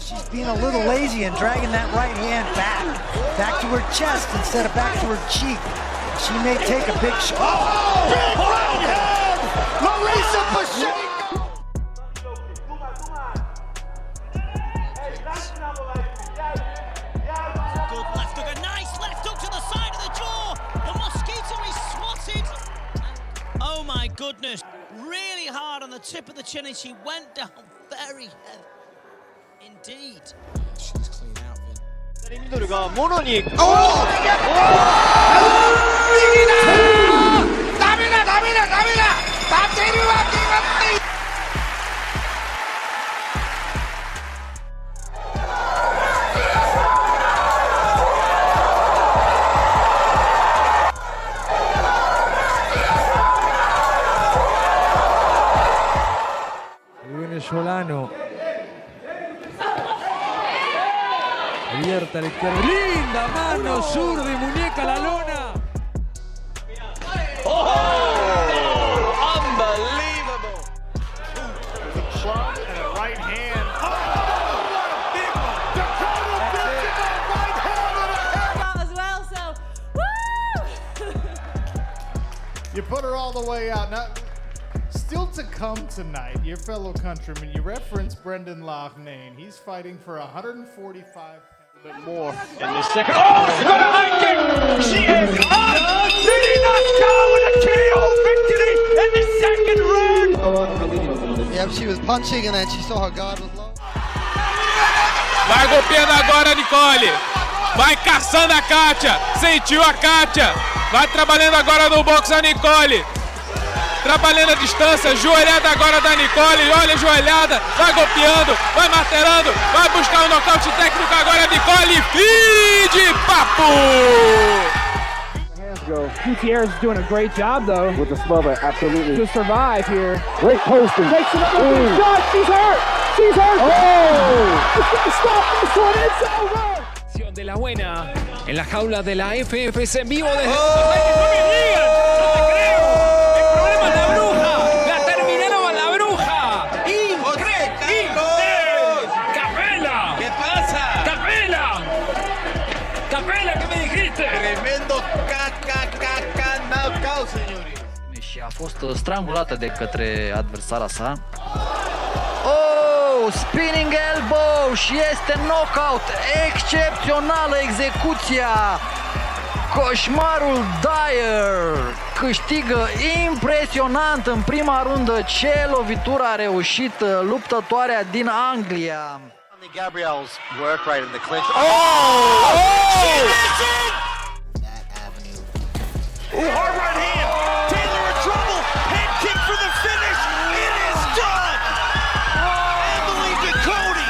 She's being a little lazy and dragging that right hand back to her chest instead of back to her cheek. She may take a big shot. Oh, big right hand! Claressa Shields! Good left hook, a nice left hook to the side of the jaw. The mosquito is swatted. Oh my goodness, really hard on the tip of the chin, and she went down very heavy indeed. She's clean out, Vin. ミドルがもろに。ダメだ立てるわけがない。Venezolano. Abierta a la izquierda. Linda mano, zurda y muñeca a la lona. Oh! Unbelievable! With a club and a right hand. Oh! What a big one! Dakota Bishop, a right hand and a head! As well, so woo! You put her all the way out. Now, still to come tonight, your fellow countryman, you reference Brendan Loughnane. He's fighting for 145. A bit more in this second. Oh, she's got a high kick! She is city knockout with a KO victory in the second round! Yeah, she was punching and then she saw her guard was low. Vai golpeando agora a Nicole. Vai caçando a Kátia. Sentiu a Kátia. Vai trabalhando agora no box a Nicole. Trabalhando a distância, joelhada agora da Nicole, olha a joelhada, vai golpeando, vai martelando, vai buscar um nocaute técnico agora a Nicole, fim de papo! Gutierrez is doing a great job though. With the smother, absolutely. To survive here. Great posting. Takes another shot, she's hurt! She's hurt! Oh! It's gonna stop this one, it's over! De la buena en la jaula de la FFC en vivo desde... Și a fost strangulată de către adversara sa. Oh, spinning elbow și este knockout. Excepțională execuția. Coșmarul Dyer câștigă impresionant în prima rundă. Ce lovitură a reușit luptătoarea din Anglia. Gabriel's work rate in the clinch. Oh! That avenue. Ooh, hard right hand. Taylor in trouble. Head kick for the finish. It is done. Emily Ducote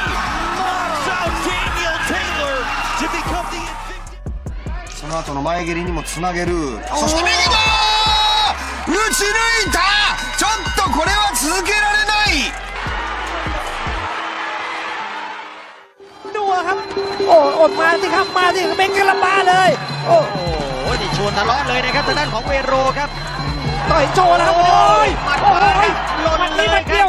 knocks out Daniel Taylor to become the invictus. その後の前蹴りにもつなげる。そして右だ！打ち抜いた！ちょっとこれは続けられない。ครับโอ้อดมาสิครับมาสิเป็นกระบาเลยโอ้โห นี่ชวนทะเลาะเลยนะครับทางด้านของเวโรครับ ต่อยโชว์แล้วครับโอ้ยโอ้ยมันนี้มันเดียว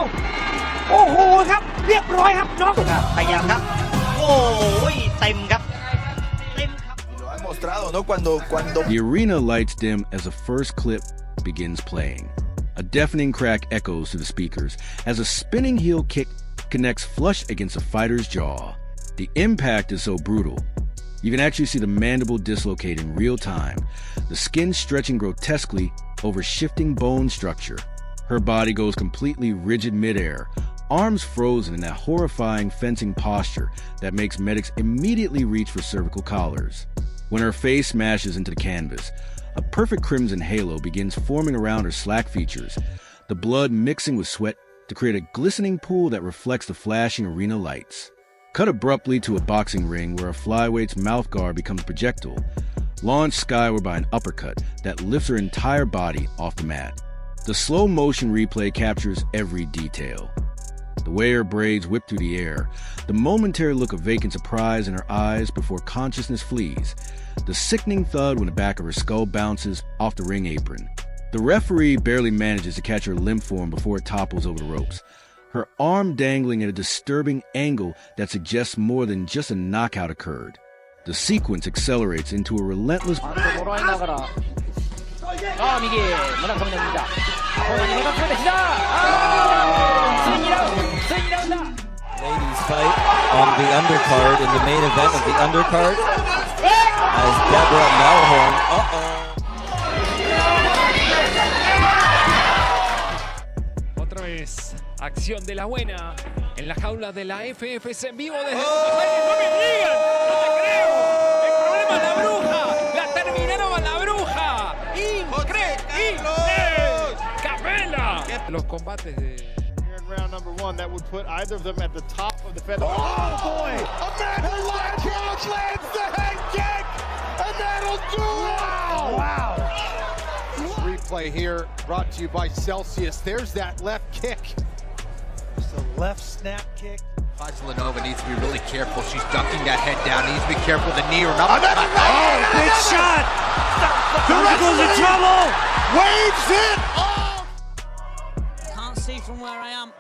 โอ้โหครับเรียบร้อยครับน็อกพยายามครับโอ้ยเต็มครับเต็มครับ The arena lights dim as the first clip begins playing. A deafening crack echoes to the speakers as a spinning heel kick connects flush against the fighter's jaw. The impact is so brutal, you can actually see the mandible dislocate in real time, the skin stretching grotesquely over shifting bone structure. Her body goes completely rigid midair, arms frozen in that horrifying fencing posture that makes medics immediately reach for cervical collars. When her face smashes into the canvas, a perfect crimson halo begins forming around her slack features, the blood mixing with sweat to create a glistening pool that reflects the flashing arena lights. Cut abruptly to a boxing ring where a flyweight's mouth guard becomes projectile, launched skyward by an uppercut that lifts her entire body off the mat. The slow motion replay captures every detail. The way her braids whip through the air, the momentary look of vacant surprise in her eyes before consciousness flees, the sickening thud when the back of her skull bounces off the ring apron. The referee barely manages to catch her limp form before it topples over the ropes. her arm dangling at a disturbing angle that suggests more than just a knockout occurred. The sequence accelerates into a relentless Ladies fight on the undercard in the main event of the undercard as Deborah Melhorn. Otra vez, acción de la buena en la jaula de la FFC en vivo desde Buenos Aires. ¡No me digan! ¡No te creo! El problema es la bruja. La terminaron a la bruja. ¡Increíble! ¡Capela! Los combates de... Here in round number 1, that would put either of them at the top of the feather. Oh boy! Amanda Nunes lands the head kick! And that'll do it! Wow! Replay here brought to you by Celsius. There's that left kick. It's a left snap kick. Valentina needs to be really careful. She's ducking that head down. Needs to be careful of the knee or not. Oh, big shot! Goes in trouble! Waves it off! Can't see from where I am.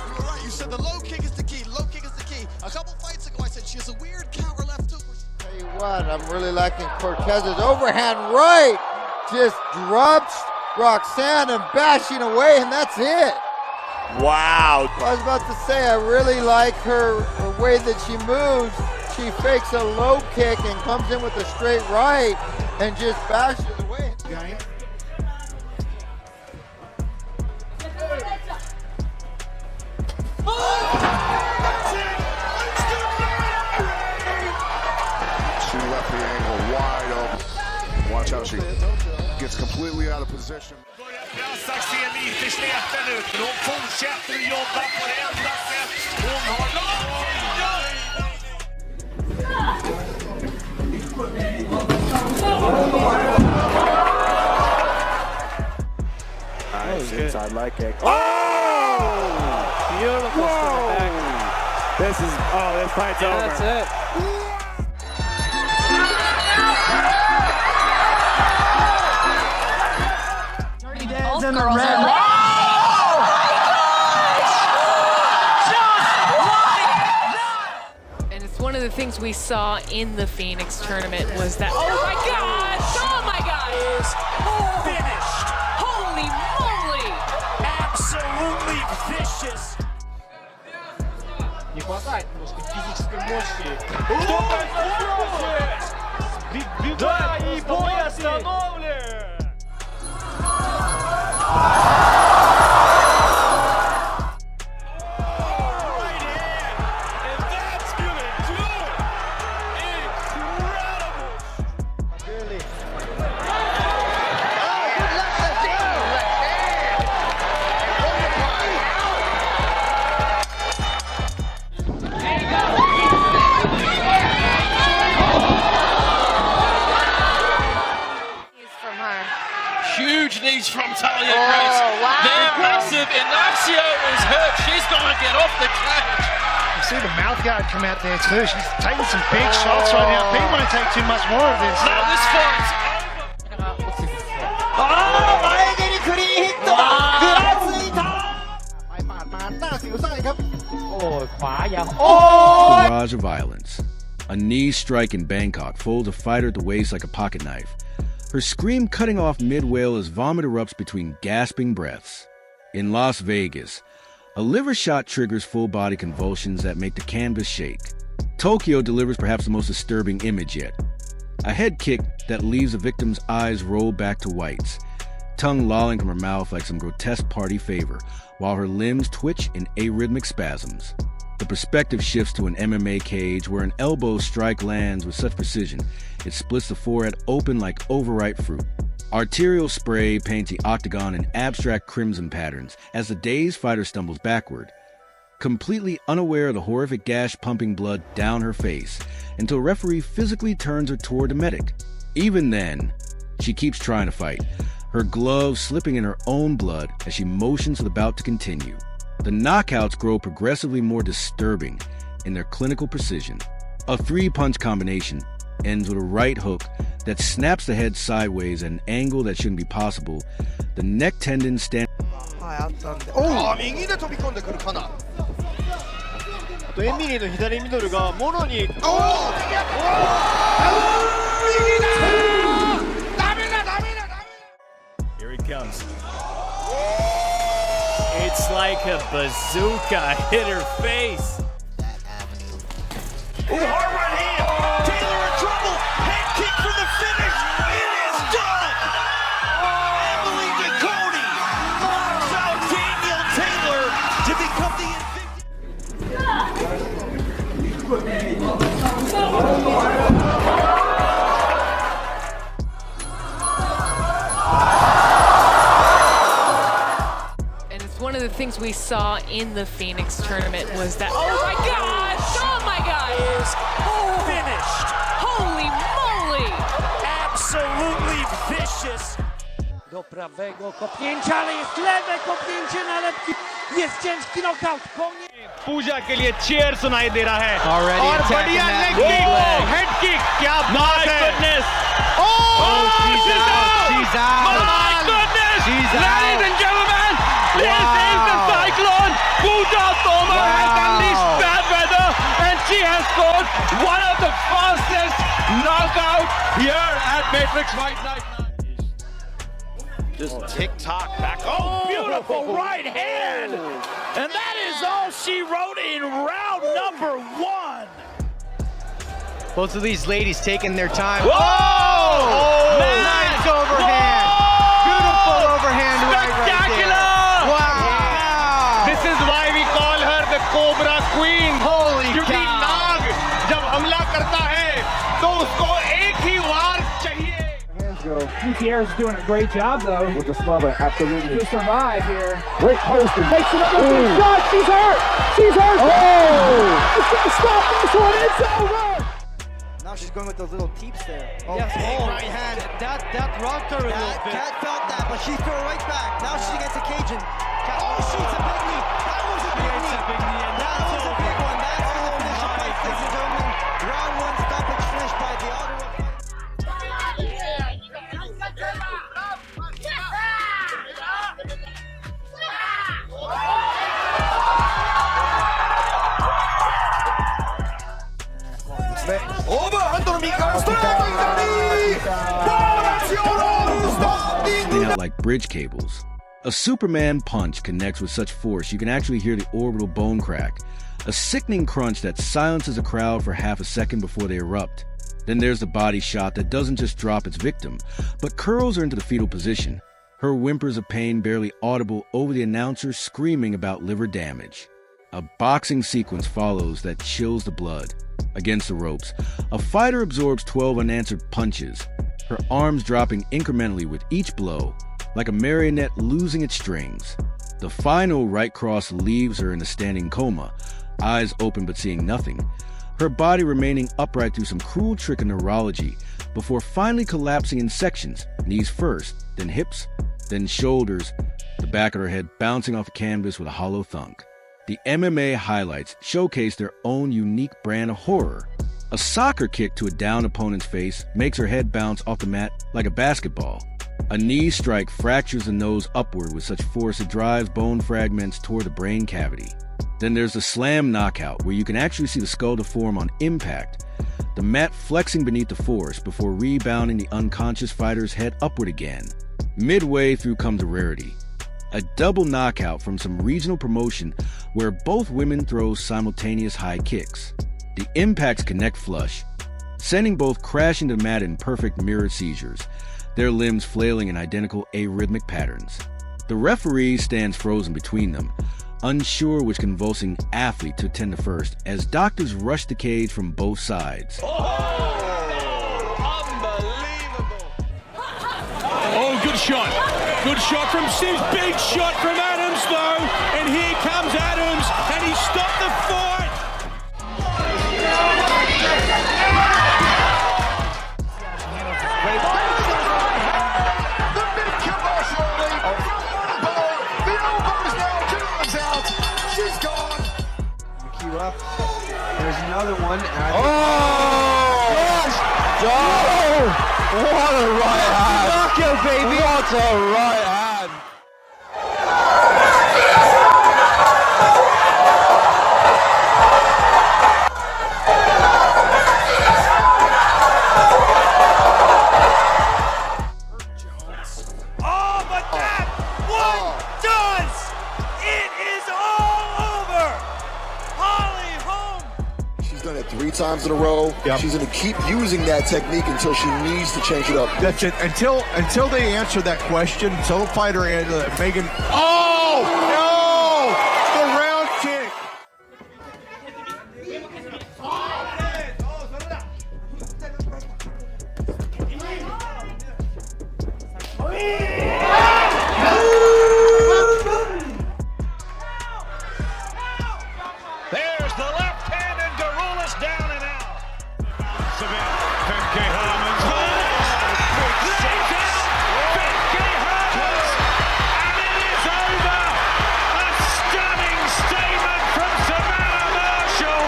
You're right. You said the low kick is the key. Low kick is the key. A couple fights ago, I said she has a weird counter left hook. Tell you what, I'm really liking Cortez's overhand right. Just drops Roxanne and bashing away, and that's it. Wow. I was about to say, I really like her way that she moves. She fakes a low kick and comes in with a straight right and just bashes away. She left the angle wide open. Watch how she gets completely out of position. Nice inside leg kick. Oh! Beautiful spin back. This fight's over. That's it. 30 days in the red. And it's one of the things we saw in the Phoenix tournament was that, oh my gosh, Finished. holy moly. Absolutely vicious. Не хватает немножко физической мощи. Да, и бой остановлен! Huge knees from Talia Grace. Wow. They're massive. Inacio is hurt. She's going to get off the cage. You see the mouth guard come out there too. She's taking some big shots right now. People want to take too much more of this. No, this fight's Barrage of violence. A knee strike in Bangkok folds a fighter at the waist like a pocket knife. Her scream cutting off mid-wail as vomit erupts between gasping breaths. In Las Vegas, a liver shot triggers full-body convulsions that make the canvas shake. Tokyo delivers perhaps the most disturbing image yet. A head kick that leaves the victim's eyes rolled back to whites, tongue lolling from her mouth like some grotesque party favor, while her limbs twitch in arrhythmic spasms. The perspective shifts to an MMA cage where an elbow strike lands with such precision, it splits the forehead open like overripe fruit. Arterial spray paints the octagon in abstract crimson patterns as the dazed fighter stumbles backward, completely unaware of the horrific gash pumping blood down her face, until a referee physically turns her toward the medic. Even then, she keeps trying to fight, her gloves slipping in her own blood as she motions for the bout to continue. The knockouts grow progressively more disturbing in their clinical precision. A three-punch combination ends with a right hook that snaps the head sideways at an angle that shouldn't be possible. The neck tendon stand. 右で飛び込んでくるかな。エミリーの左ミドルがもろに。Here he comes. It's like a bazooka hit her face. Hard right hand. Taylor in trouble. Head kick for the finish. It is done. Emily Ducote knocks out Daniel Taylor to become the One of the things we saw in the Phoenix tournament was that, oh my gosh, is finished. Holy moly! Absolutely vicious. Do prawego kopnięcia, ale jest lewe kopnięcie na lepki. Jest ciężki knockout. पूजा के लिए chair सुनाई दे रहा है Already और attacking बढ़िया that leg kick, leg. Head kick, क्या बात है। goodness. Oh, she's out. She's out. My goodness. She's Ladies out. and gentlemen, this is the Cyclone. Pooja Toma has unleashed bad weather and she has scored one of the fastest knockouts here at Matrix Fight Night. Just tick-tock back. Oh, beautiful right hand. And that is all she wrote in round number 1. Both of these ladies taking their time. Whoa! Oh! Nice overhand. Whoa! Beautiful overhand right Spectacular! there. Wow! This is why we call her the Cobra Queen. Holy क्योंकि cow! नाग जब हमला करता है तो उसको एक ही वार चाहिए. Gutierrez is doing a great job, though. With the smother, absolutely. To survive here. Great posting. Makes it up. Shot. She's hurt. She's hurt. Oh! It's going to stop this one. It's over. Now she's going with those little teeps there. Oh, yes, oh, right hand. That rocked her a little bit. Cat felt that, but she threw it right back. Now she's against the Cajun. Cat, oh, shoots a big knee. That was a big knee. That was a big one. That's going to finish the fight, ladies and gentlemen. Round 1 stoppage finished by the Ottawa. Hanging out like bridge cables. A Superman punch connects with such force you can actually hear the orbital bone crack, a sickening crunch that silences a crowd for half a second before they erupt. Then there's the body shot that doesn't just drop its victim, but curls her into the fetal position, her whimpers of pain barely audible over the announcer screaming about liver damage. A boxing sequence follows that chills the blood. Against the ropes, a fighter absorbs 12 unanswered punches, her arms dropping incrementally with each blow, like a marionette losing its strings. The final right cross leaves her in a standing coma, eyes open but seeing nothing, her body remaining upright through some cruel trick of neurology, before finally collapsing in sections, knees first, then hips, then shoulders, the back of her head bouncing off the canvas with a hollow thunk. The MMA highlights showcase their own unique brand of horror. A soccer kick to a downed opponent's face makes her head bounce off the mat like a basketball. A knee strike fractures the nose upward with such force it drives bone fragments toward the brain cavity. Then there's the slam knockout, where you can actually see the skull deform on impact, the mat flexing beneath the force before rebounding the unconscious fighter's head upward again. Midway through comes a rarity. A double knockout from some regional promotion where both women throw simultaneous high kicks. The impacts connect flush, sending both crashing to the mat in perfect mirror seizures, their limbs flailing in identical arrhythmic patterns. The referee stands frozen between them, unsure which convulsing athlete to attend to first, as doctors rush the cage from both sides. Oh, good shot. Good shot from Sims. Big shot from Adams, though. And here comes Adams, and he stopped the fight. She's gone. Cue up. There's another one. Oh! What a right hand! Knockout, baby! What a right hand! Oh, but that one does! It is all over! Holly Holm! She's done it 3 times in a row. Yep. She's going to keep using that technique until she needs to change it up. That's it. Until they answer that question, until the fighter Megan. Oh no! The round kick. There's the left hand, and Garulas down and out. Femke Hermans. Lays out Femke Hermans, and it is over. A stunning statement from Savannah Marshall.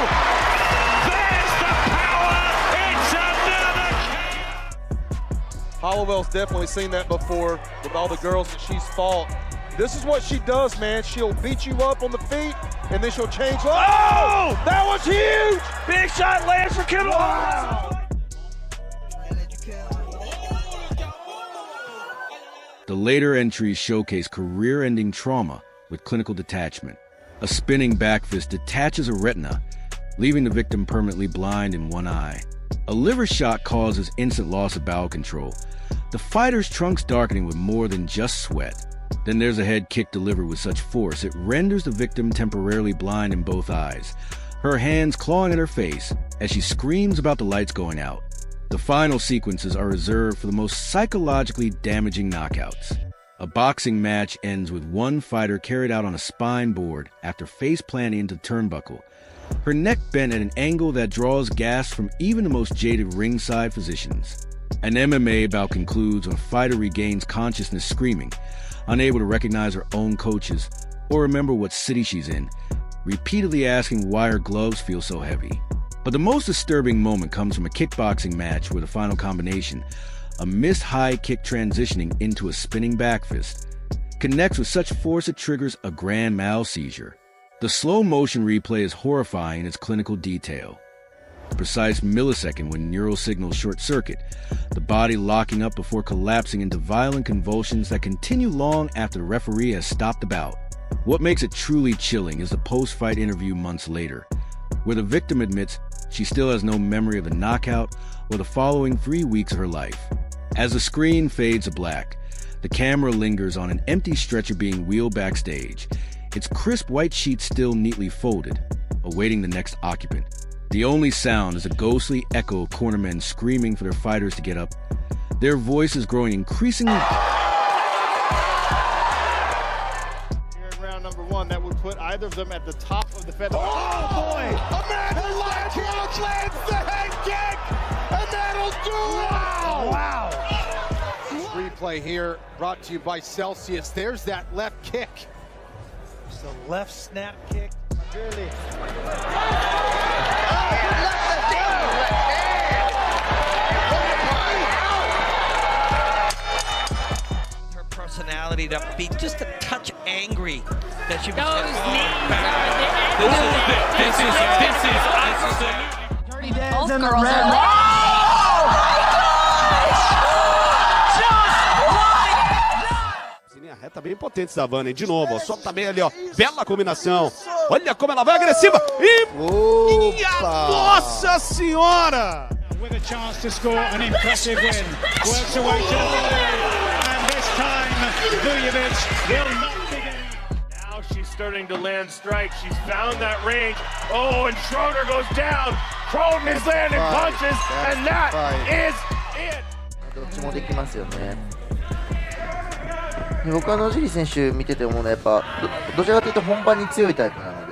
There's the power. It's another KO. Hollowell's definitely seen that before with all the girls that she's fought. This is what she does, man. She'll beat you up on the feet, and then she'll change. Oh, that was huge! Big shot lands for Kittle. Wow. The later entries showcase career-ending trauma with clinical detachment. A spinning back fist detaches a retina, leaving the victim permanently blind in one eye. A liver shock causes instant loss of bowel control. The fighter's trunks darkening with more than just sweat. Then there's a head kick delivered with such force it renders the victim temporarily blind in both eyes, her hands clawing at her face as she screams about the lights going out. The final sequences are reserved for the most psychologically damaging knockouts. A boxing match ends with one fighter carried out on a spine board after face planting into the turnbuckle, her neck bent at an angle that draws gasps from even the most jaded ringside physicians. An MMA bout concludes when a fighter regains consciousness screaming, unable to recognize her own coaches or remember what city she's in, repeatedly asking why her gloves feel so heavy. But the most disturbing moment comes from a kickboxing match where the final combination, a missed high kick transitioning into a spinning back fist, connects with such force it triggers a grand mal seizure. The slow motion replay is horrifying in its clinical detail. The precise millisecond when neural signals short circuit, the body locking up before collapsing into violent convulsions that continue long after the referee has stopped the bout. What makes it truly chilling is the post-fight interview months later, where the victim admits she still has no memory of the knockout or the following 3 weeks of her life. As the screen fades to black, the camera lingers on an empty stretcher being wheeled backstage, its crisp white sheets still neatly folded, awaiting the next occupant. The only sound is a ghostly echo of cornermen screaming for their fighters to get up, their voices growing increasingly. Here in round number 1, that would put either of them at the top of the feather. Oh boy! Amanda Nunes lands the head kick, and that'll do it! Wow! Replay here brought to you by Celsius. There's that left kick. It's the left snap kick. Really. Her personality to be just a touch angry that she was. Dirty Dad's in the girls red. are- Reta bem potente da Vane, de novo, ó, só também ali, ó, bela combinação. Olha como ela vai agressiva e minha Nossa Senhora! With a chance to score an impressive win, works away to the body, and this time Vujovic will not be getting. Now she's starting to land strikes. She's found that range. Oh, and Schroeder goes down. Croton is landing punches, and that is it. どっちもできますよね。僕は野尻選手見ててもね、やっぱどちらかというと本番に強いタイプなの